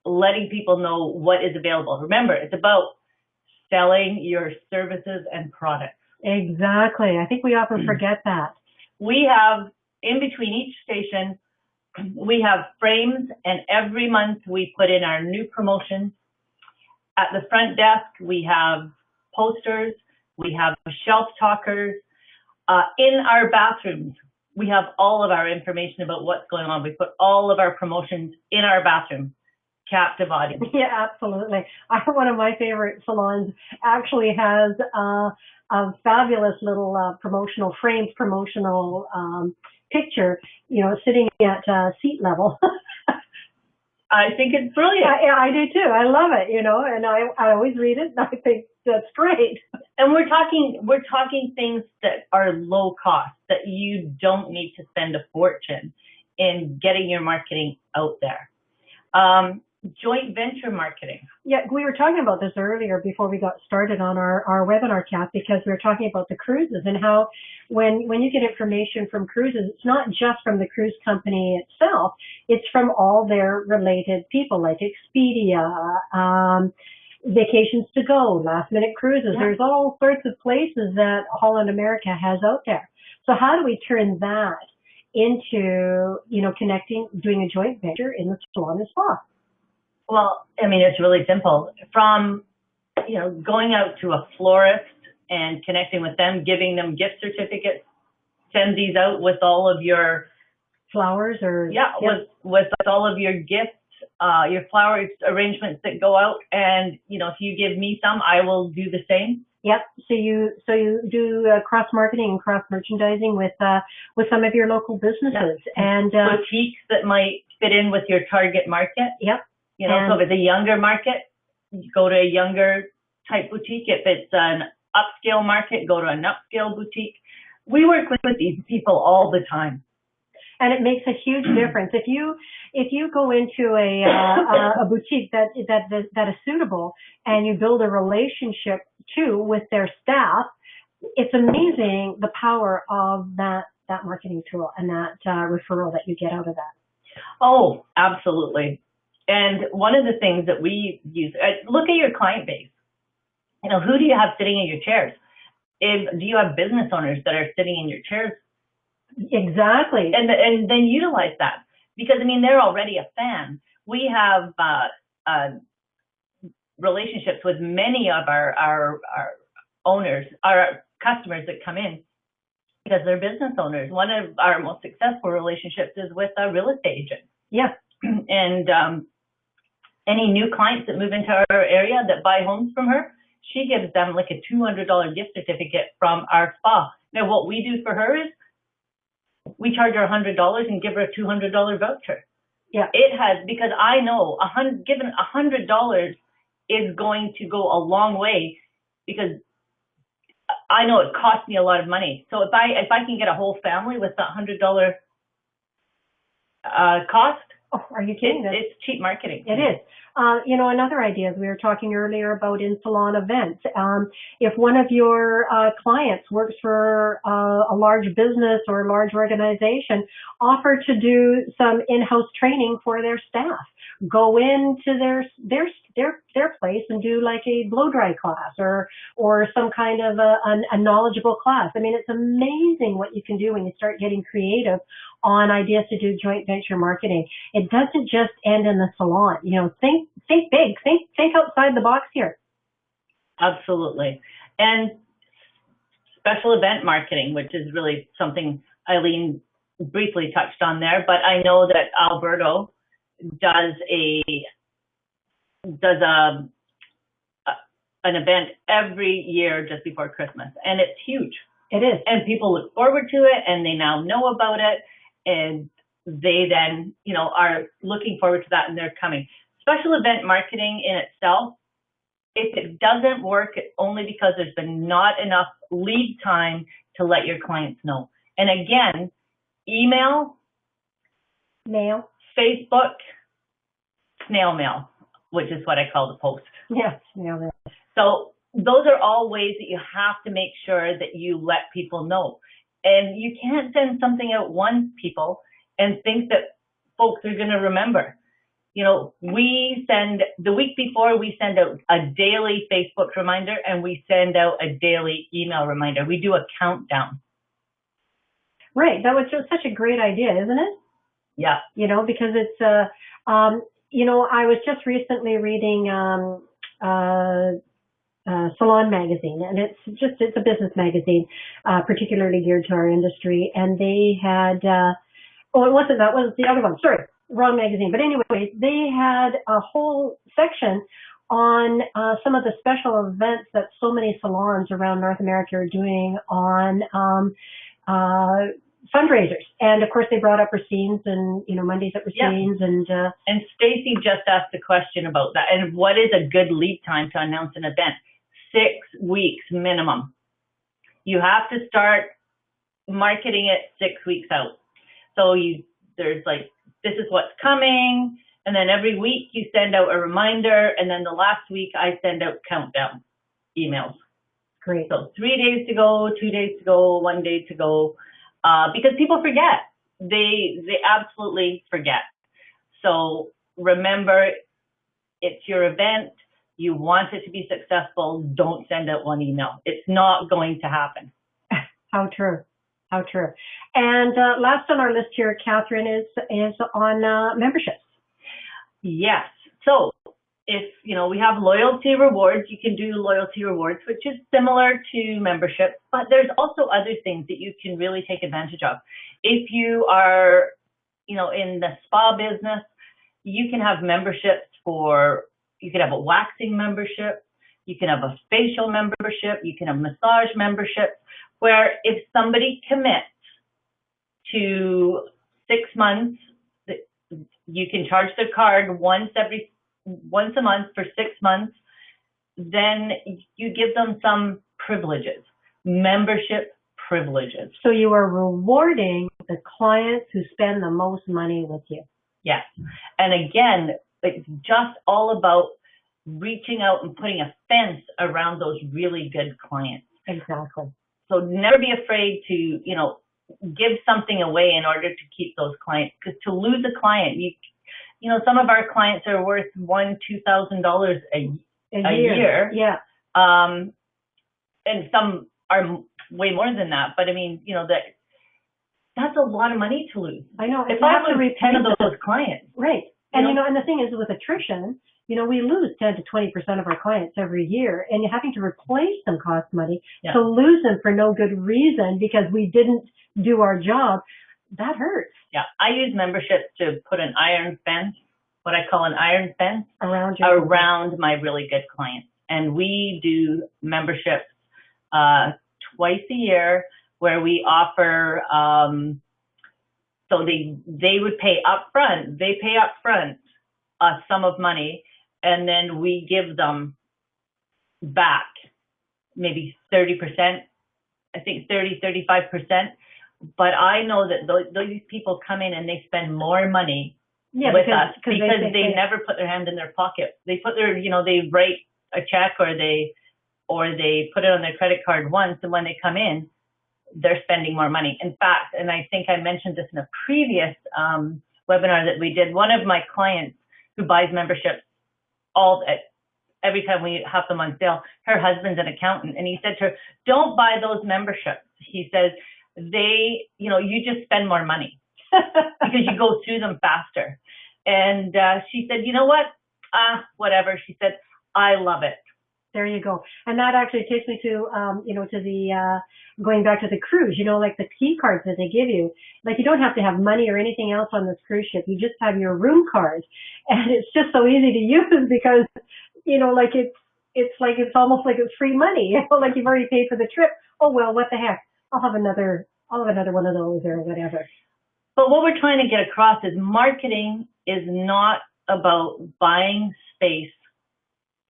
letting people know what is available. Remember, it's about selling your services and products. Exactly. I think we often forget that. We have, in between each station, we have frames, and every month we put in our new promotions. At the front desk, we have posters, we have shelf talkers. In our bathrooms, we have all of our information about what's going on. We put all of our promotions in our bathroom. Captive audience. Yeah, absolutely. One of my favorite salons actually has a fabulous little promotional picture, you know, sitting at seat level. I think it's brilliant. I do too. I love it, you know, and I always read it, and I think that's great. And we're talking things that are low cost, that you don't need to spend a fortune in getting your marketing out there. Joint venture marketing. Yeah, we were talking about this earlier before we got started on our webinar, Kath, because we were talking about the cruises and how when you get information from cruises, it's not just from the cruise company itself, it's from all their related people like Expedia, Vacations to Go, Last Minute Cruises. Yeah. There's all sorts of places that Holland America has out there. So how do we turn that into, you know, connecting, doing a joint venture in the salon and spa? Well, I mean, it's really simple. From, you know, going out to a florist and connecting with them, giving them gift certificates, send these out with all of your flowers or with all of your gifts, your flower arrangements that go out. And, you know, if you give me some, I will do the same. Yep. So you do cross marketing and cross merchandising with some of your local businesses and boutiques that might fit in with your target market. Yep. You know, so if it's a younger market, you go to a younger type boutique. If it's an upscale market, go to an upscale boutique. We work with these people all the time. And it makes a huge difference. If you go into a boutique that is suitable and you build a relationship too with their staff, it's amazing the power of that marketing tool and that referral that you get out of that. Oh, absolutely. And one of the things that we use, look at your client base. You know, who do you have sitting in your chairs? Do you have business owners that are sitting in your chairs? Exactly. And then utilize that, because, I mean, they're already a fan. We have relationships with many of our owners, our customers that come in because they're business owners. One of our most successful relationships is with a real estate agent. Yeah. And any new clients that move into our area that buy homes from her, she gives them like a $200 gift certificate from our spa. Now, what we do for her is we charge her $100 and give her a $200 voucher. Yeah. It has, because I know given $100 is going to go a long way, because I know it costs me a lot of money. So if I can get a whole family with that $100 Cost? Oh, are you kidding? It's cheap marketing. It is. Another idea, as we were talking earlier about in-salon events, if one of your clients works for a large business or a large organization, offer to do some in-house training for their staff. Go into their place and do like a blow dry class or some kind of a knowledgeable class. I mean, it's amazing what you can do when you start getting creative on ideas to do joint venture marketing. It doesn't just end in the salon. Think big, think outside the box here. Absolutely. And special event marketing, which is really something Aileen briefly touched on there, but I know that Alberto does an event every year just before Christmas, and it's huge. It is. And people look forward to it, and they now know about it, and they then, are looking forward to that, and they're coming. Special event marketing in itself, if it doesn't work, it's only because there's been not enough lead time to let your clients know. And again, email, mail, Facebook, snail mail, which is what I call the post. Yeah, snail mail. So those are all ways that you have to make sure that you let people know. And you can't send something out once, people, and think that folks are going to remember. The week before, we send out a daily Facebook reminder, and we send out a daily email reminder. We do a countdown. Right. That was just such a great idea, isn't it? Yeah. Because it's, I was just recently reading Salon magazine, and it's a business magazine, particularly geared to our industry. And they had, it wasn't that, was the other one. Sorry, wrong magazine. But anyway, they had a whole section on some of the special events that so many salons around North America are doing on fundraisers. And of course, they brought up Racine's and, Mondays at Racine's. Yeah. And Stacy just asked a question about that. And what is a good lead time to announce an event? 6 weeks minimum. You have to start marketing it 6 weeks out. So there's like, this is what's coming. And then every week you send out a reminder. And then the last week I send out countdown emails. Great. So 3 days to go, 2 days to go, 1 day to go. Because people forget. They absolutely forget. So remember, it's your event. You want it to be successful. Don't send out one email. It's not going to happen. How true. How true. And last on our list here, Catherine, is on memberships. Yes. So if, we have loyalty rewards, you can do loyalty rewards, which is similar to membership, but there's also other things that you can really take advantage of. If you are, in the spa business, you can have memberships you can have a waxing membership, you can have a facial membership, you can have massage membership, where if somebody commits to 6 months, you can charge their card once a month for 6 months, then you give them some privileges, membership privileges. So you are rewarding the clients who spend the most money with you. Yes. And again, it's just all about reaching out and putting a fence around those really good clients. Exactly. So never be afraid to, give something away in order to keep those clients. Because to lose a client, some of our clients are worth $1,000-$2,000 a year. Yeah. And some are way more than that. But I mean, that's a lot of money to lose. I know. If I have to retain 10 of those clients. Right. And, and the thing is with attrition, we lose 10 to 20% of our clients every year, and having to replace them costs money. Yeah. To lose them for no good reason because we didn't do our job, that hurts. Yeah. I use memberships to put an iron fence, what I call an iron fence, around my really good clients. And we do memberships twice a year where we offer, so they would pay upfront. They pay upfront a sum of money, and then we give them back maybe 30%, I think 35%, But I know that these people come in and they spend more money Yeah, with us because they never put their hand in their pocket. They put their, they write a check or they put it on their credit card once, and when they come in, they're spending more money. In fact, and I think I mentioned this in a previous webinar that we did, one of my clients who buys memberships every time we have them on sale, her husband's an accountant, and he said to her, don't buy those memberships. He says, you just spend more money because you go through them faster. And she said, you know what? Whatever. She said, I love it. There you go. And that actually takes me to, to the, going back to the cruise, like the key cards that they give you. Like, you don't have to have money or anything else on this cruise ship. You just have your room card. And it's just so easy to use because, like it's almost like it's free money. Like you've already paid for the trip. Oh, well, what the heck? I'll have another one of those or whatever. But what we're trying to get across is marketing is not about buying space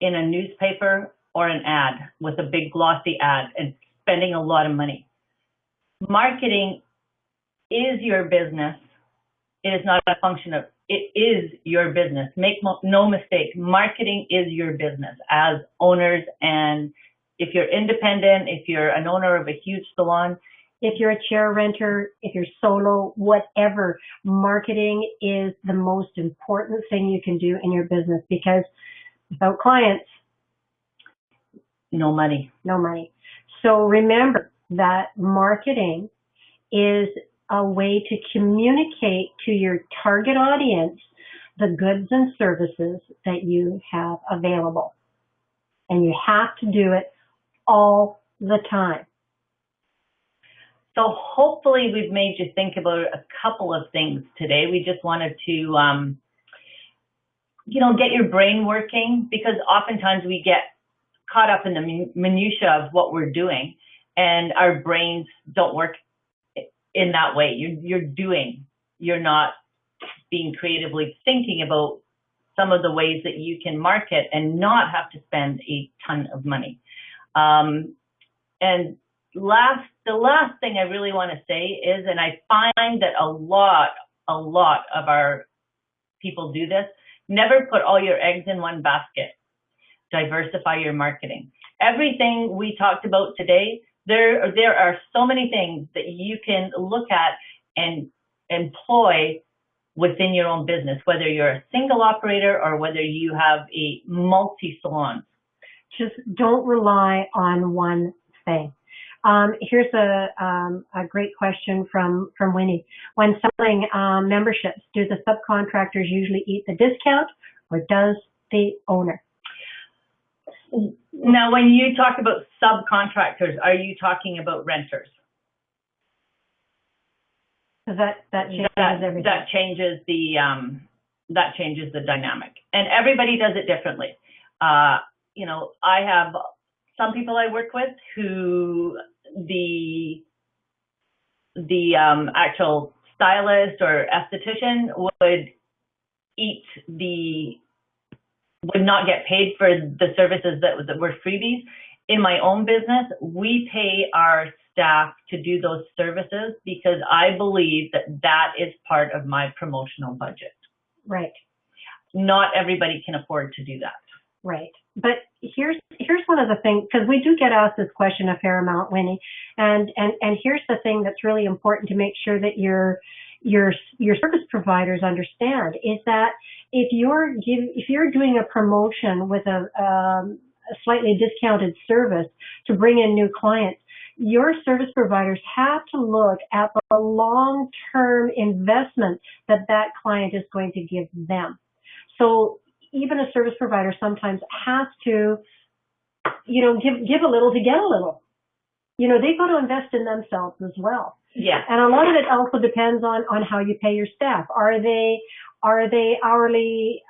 in a newspaper or an ad with a big glossy ad and spending a lot of money. Marketing is your business. It is not a function of, it is your business. Make no mistake, marketing is your business as owners. And if you're independent, if you're an owner of a huge salon, if you're a chair renter, if you're solo, whatever, marketing is the most important thing you can do in your business, because without clients, no money. No money. So remember that marketing is a way to communicate to your target audience the goods and services that you have available. And you have to do it all the time. So hopefully we've made you think about a couple of things today. We just wanted to, get your brain working, because oftentimes we get caught up in the minutia of what we're doing, and our brains don't work in that way. You're doing. You're not being creatively thinking about some of the ways that you can market and not have to spend a ton of money. And the last thing I really want to say is, and I find that a lot of our people do this, never put all your eggs in one basket. Diversify your marketing. Everything we talked about today, there are so many things that you can look at and employ within your own business, whether you're a single operator or whether you have a multi-salon. Just don't rely on one thing. Here's a great question from Winnie. When selling memberships, do the subcontractors usually eat the discount, or does the owner? Now, when you talk about subcontractors, are you talking about renters? That changes everything. That changes the dynamic, and everybody does it differently. I have some people I work with who the actual stylist or esthetician would not get paid for the services that were freebies. In my own business, we pay our staff to do those services because I believe that is part of my promotional budget. Right. Not everybody can afford to do that. Right. But here's one of the things, because we do get asked this question a fair amount, Winnie, and here's the thing that's really important to make sure that your service providers understand is that if you're doing a promotion with a slightly discounted service to bring in new clients, your service providers have to look at the long-term investment that client is going to give them. So even a service provider sometimes has to, give a little to get a little. They've got to invest in themselves as well. Yeah. And a lot of it also depends on how you pay your staff. Are they hourly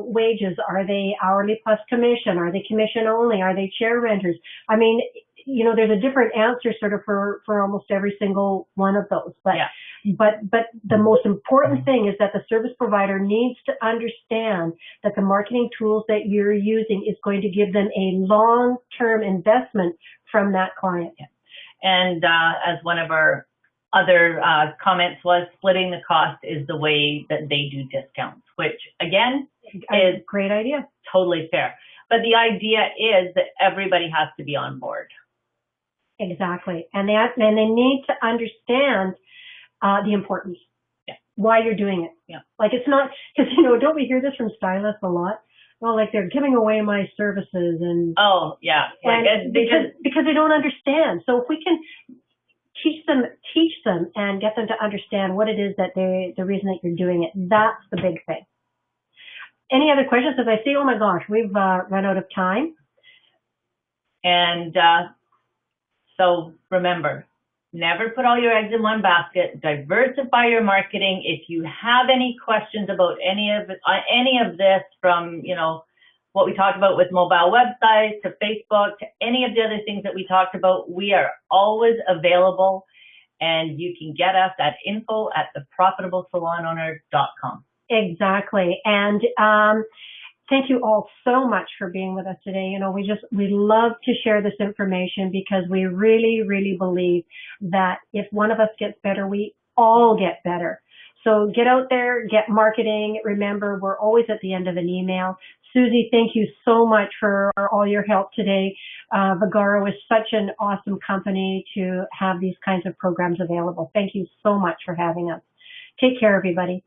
wages? Are they hourly plus commission? Are they commission only? Are they chair renters? I mean, there's a different answer sort of for almost every single one of those. But yeah. But the most important thing is that the service provider needs to understand that the marketing tools that you're using is going to give them a long-term investment from that client. And as one of our other comments was splitting the cost is the way that they do discounts, which again is great idea. Totally fair. But the idea is that everybody has to be on board. Exactly. And they need to understand the importance. Yeah. Why you're doing it. Yeah. Like it's not, because, you know, don't we hear this from stylists a lot? Well, like they're giving away my services and. Oh, yeah. Like because they don't understand. So if we can teach them and get them to understand what it is that the reason that you're doing it, that's the big thing. Any other questions? As I say, oh my gosh, we've run out of time. And so remember, never put all your eggs in one basket. Diversify your marketing. If you have any questions about any of this, from, you know, what we talked about with mobile websites to Facebook to any of the other things that we talked about, we are always available, and you can get us at info@theprofitablesalonowner.com. Exactly. And thank you all so much for being with us today. You know, we love to share this information because we really, really believe that if one of us gets better, we all get better. So get out there, get marketing. Remember, we're always at the end of an email. Susie, thank you so much for all your help today. Vagaro is such an awesome company to have these kinds of programs available. Thank you so much for having us. Take care, everybody.